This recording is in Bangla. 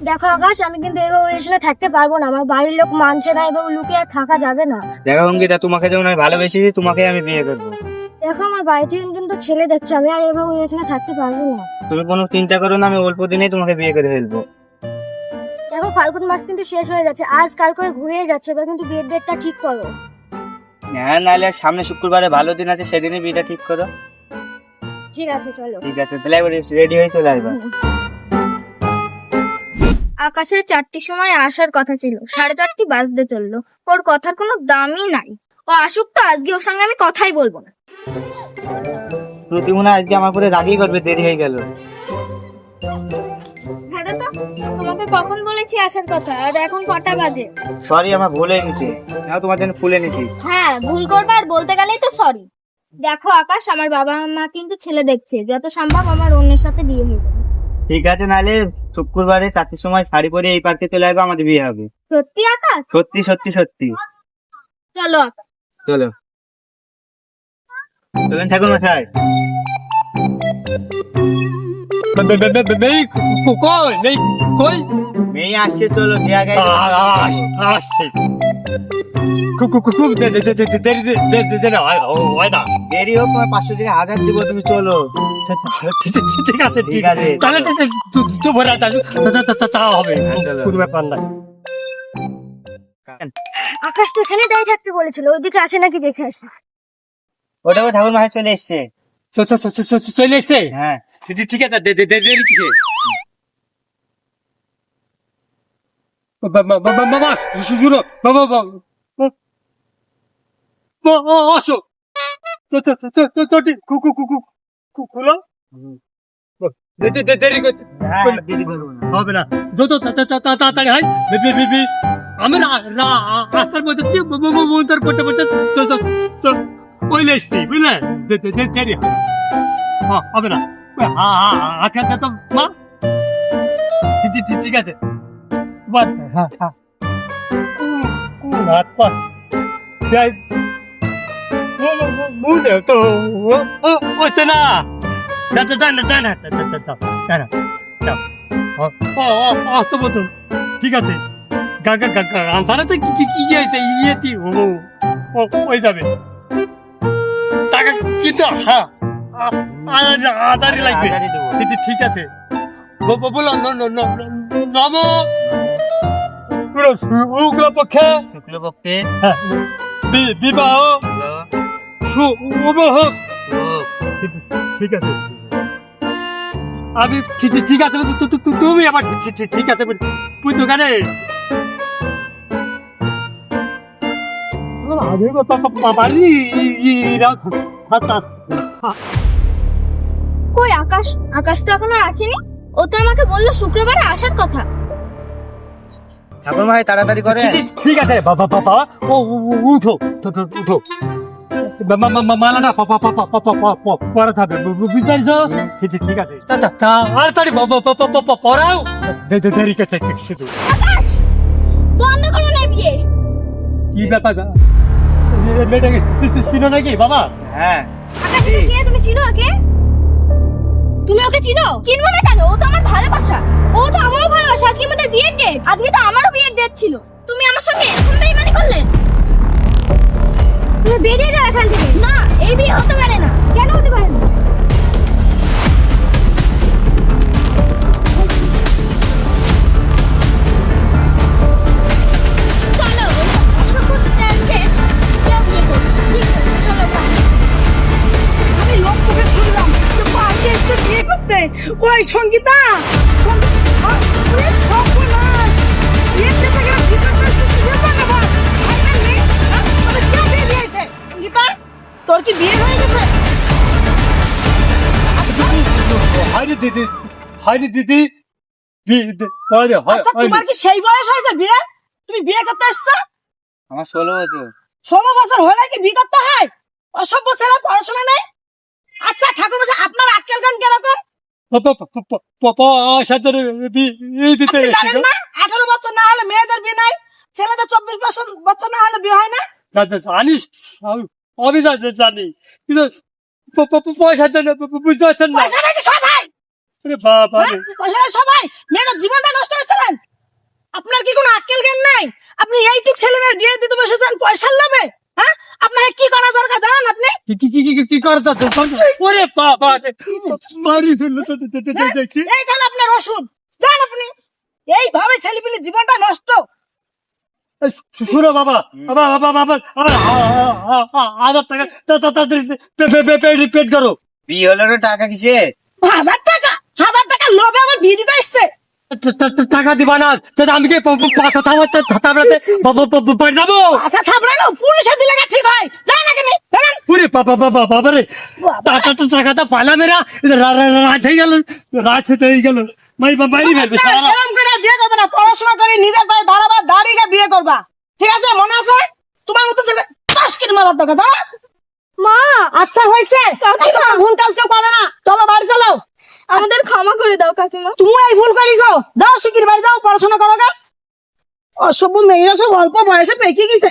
দেখো আকাশ, আমি কিন্তু এবার রিলেশনে থাকতে পারবো না। আমার বাড়ির লোক মানছে না এবং লুকিয়ে থাকা যাবে না। দেখো অঙ্কিতা, তোমাকে যেমন আমি ভালোবেসেছি, তোমাকে আমি বিয়ে করবো। দেখো আমার বাড়িতে কিন্তু ছেলে দেখছে, আমি আর এবার রিলেশনে থাকতে পারবো না। তুমি কোনো চিন্তা করো না, আমি অল্প দিনেই তোমাকে বিয়ে করে ফেলবো। দেখো ফাল্গুন মাস কিন্তু শেষ হয়ে যাচ্ছে, আজ কাল করে ঘুরিয়ে যাচ্ছে, এবার কিন্তু বিয়ের ডেটটা ঠিক করো। হ্যাঁ, নাহলে সামনে শুক্রবারে ভালো দিন আছে, সেদিনই বিয়েটা ঠিক করো। ঠিক আছে চলো। ঠিক আছে, তাহলে এবার রেডি হয়ে চলে আসবা। আকাশের 4টির সময় আসার কথা ছিল, 4:30 বাজতে চললো। ওর কথার কোনো দামই নাই। ও আসুক তো, আজকে ওর সঙ্গে আমি কথাই বলবো না। প্রতি মনে হয় আজকে আমার উপরে রাগই করবে, দেরি হয়ে গেল। হ্যাঁ তো, তোমাকে কখন বলেছি আসার কথা, আর এখন কটা বাজে? সরি, আমার ভুল হয়ে গেছে। নাও তোমার জন্য ফুল এনেছি। হ্যাঁ, ভুল করবে আর বলতে গেলেই তো সরি। দেখো আকাশ, আমার বাবা মা কিন্তু ছেলে দেখছে, যত সম্ভব আমার অন্যের সাথে বিয়ে হয়ে যাবে। ঠিক আছে, নাহলে শুক্রবারে 4টের সময় শাড়ি পরে এই পার্কে চলে আসবে, আমাদের বিয়ে হবে। সত্যি আকাশ? সত্যি সত্যি সত্যি। চলো আকাশ। চলো চলেন ঠাকুর মশাই। মেয়ে আসছে, চলো যে আগে। দেরি হোক, তোমার 500 টাকা 1000 দিব, তুমি চলো। ঠিক আছে, ঠিক আছে, তাহলে দুপুরে তা হবে, চলো। কোনো ব্যাপার নাই। আকাশ তো এখানে দাঁড়িয়ে থাকতে বলেছিল, ওইদিকে আছে নাকি দেখে আসি। ওটা ঠাকুর মশাই চলে এসছে। চলে এসছে? হ্যাঁ, ঠিক আছে, দেরি কিসে? বাবা শুনো, বাবা আসো, খুলো। দেরি হ্যাঁ, দেরি করবো না। হবে না, যত তাড়াতাড়ি হয়। আমি রাস্তার মধ্যে মন্তর করতে করতে ওইলে এসছি, বুঝলে? দেরি হবে না। হাত হাতে তো মা, ঠিক আছে। হাত পা মনে তো হচ্ছে না। আসতে বলতো, ঠিক আছে। গানসারা তো কি হয়েছে, ইয়েতি ওই যাবে টাকা, কিন্তু হ্যাঁ আধারই লাগবে। হাজারই দেবো। ঠিক আছে, বলো নম শুক্লপক্ষে শুক্লপক্ষে বিবাহ শুভ হোক। ঠিক আছে, আমি ঠিক আছে, তুমি আবার ঠিক আছে বুঝছো কেন? কই আকাশ? আকাশ তো এখনো আসেনি। ও তো আমাকে বললো শুক্রবারে আসার কথা। ঠাকুর মশাই তাড়াতাড়ি করে। ঠিক আছে বাবা, উঠো উঠো, মালাটা পরে থাকবে, বুঝতে পারছো? ঠিক আছে, তাড়াতাড়ি পড়াও, দেরি কে শুধু। আকাশ, বন্ধ করো না বিয়ে। কি ব্যাপার, মেয়েটাকে চিনো নাকি বাবা? হ্যাঁ, আকাশ, তুমি কে? তুমি চিনো ওকে? তুমি ওকে চিনো? চিনবো না কেন? ও তো আমার ভালোবাসা। ও তো আমারও ভালোবাসা। আজকে আমাদের বিয়ের ডেট। আজকে তো আমারও বিয়ের ডেট ছিল। তুমি আমার সঙ্গে এরকম বেইমানি করলে? তুমি বেরিয়ে যাও এখান থেকে। না, এই বিয়ে হতে পারে না। কেন হতে পারে না? চলো, ওইসব অসভ্য চিটারকে কেউ বিয়ে করবে না। ঠিক আছে, চলো বাড়ি। আমি লোককে শুনলাম যে পার্কে এসে বিয়ে করতে। ওই সঙ্গীতা, তোর কি বিয়ে হয়ে গেছে? হয়নি দিদি, আচ্ছা, তোমার কি সেই বয়স হয়েছে বিয়ে? তুমি বিয়ে করতে এসছো? আমার 16 বছর। 16 বছর হলে কি বিয়ে করতে হয়? অসভ্য ছেলে, পড়াশোনা নেই। আচ্ছা ঠাকুর মশাই, আপনার আক্কেল গান কিরকম? দিতে আপনি জানেন না 18 বছর না হলে মেয়েদের বিয়ে নাই, ছেলেদের 24 বছর না হলে বিয়ে হয় না? জানিস, আমি জানি, কিন্তু পয়সার জন্য বুঝতে পারছেন না। পয়সা নাকি সব হয়? আরে বাবা রে। হ্যাঁ, সবাই মেয়েটার জীবনটা নষ্ট হয়েছিলেন। আপনার কি কোনো আক্কেল জ্ঞান নাই? আপনি এইটুক ছেলে মেয়ের বিয়ে দিতে বসেছেন পয়সার লোভে? হ্যাঁ, আপনাকে কি করা দরকার জানেন আপনি? কি করতা তো? ওরে বাবা রে, মারি ফেললো তো দেখছি। এইখানে আপনার ওষুধ, জান আপনি এইভাবে ছেলেপিলের জীবনটা নষ্ট। শুনো বাবা, বাবা বাবা বাবা, 1000 টাকা তাড়াতাড়ি পেড করো। বিয়ে হলো না, টাকা কিসে? 1000 টাকা লোভে আমার বিয়ে দিতে আসছে। টাকা দিবা না, তাহলে আমি কি পাশা থামড়াতে বাড়ি যাবো? আচ্ছা থাপড়ানো পুলিশে দিলে না ঠিক হয়, জান না কেন জানেন? ওরে বাবা বাবা বাবা রে, টাকাটা পাইলাম এরা, রাত হয়ে গেল, রাত হয়ে গেল, বাইরে ফেলবে সারা। এরকম করে বিয়ে করবে না, পড়াশোনা করে নিজের পায়ে দাঁড়াবা, দাঁড়িয়ে বিয়ে করবা, ঠিক আছে? মনে আছে? তোমার মতো ছেলে 10 কেজি মারার দরকার, দাঁড়া। মা, আচ্ছা হয়েছে, কাকিমা ভুল কাজ কেউ করে না, চলো বাড়ি চলো। আমাদের ক্ষমা করে দাও কাকিমা। তুমি এই ভুল করিছো, যাও শিগগির বাড়ি যাও, পড়াশোনা করো গা। অসভ্য মেয়েরা সব অল্প বয়সে পেকে গেছে।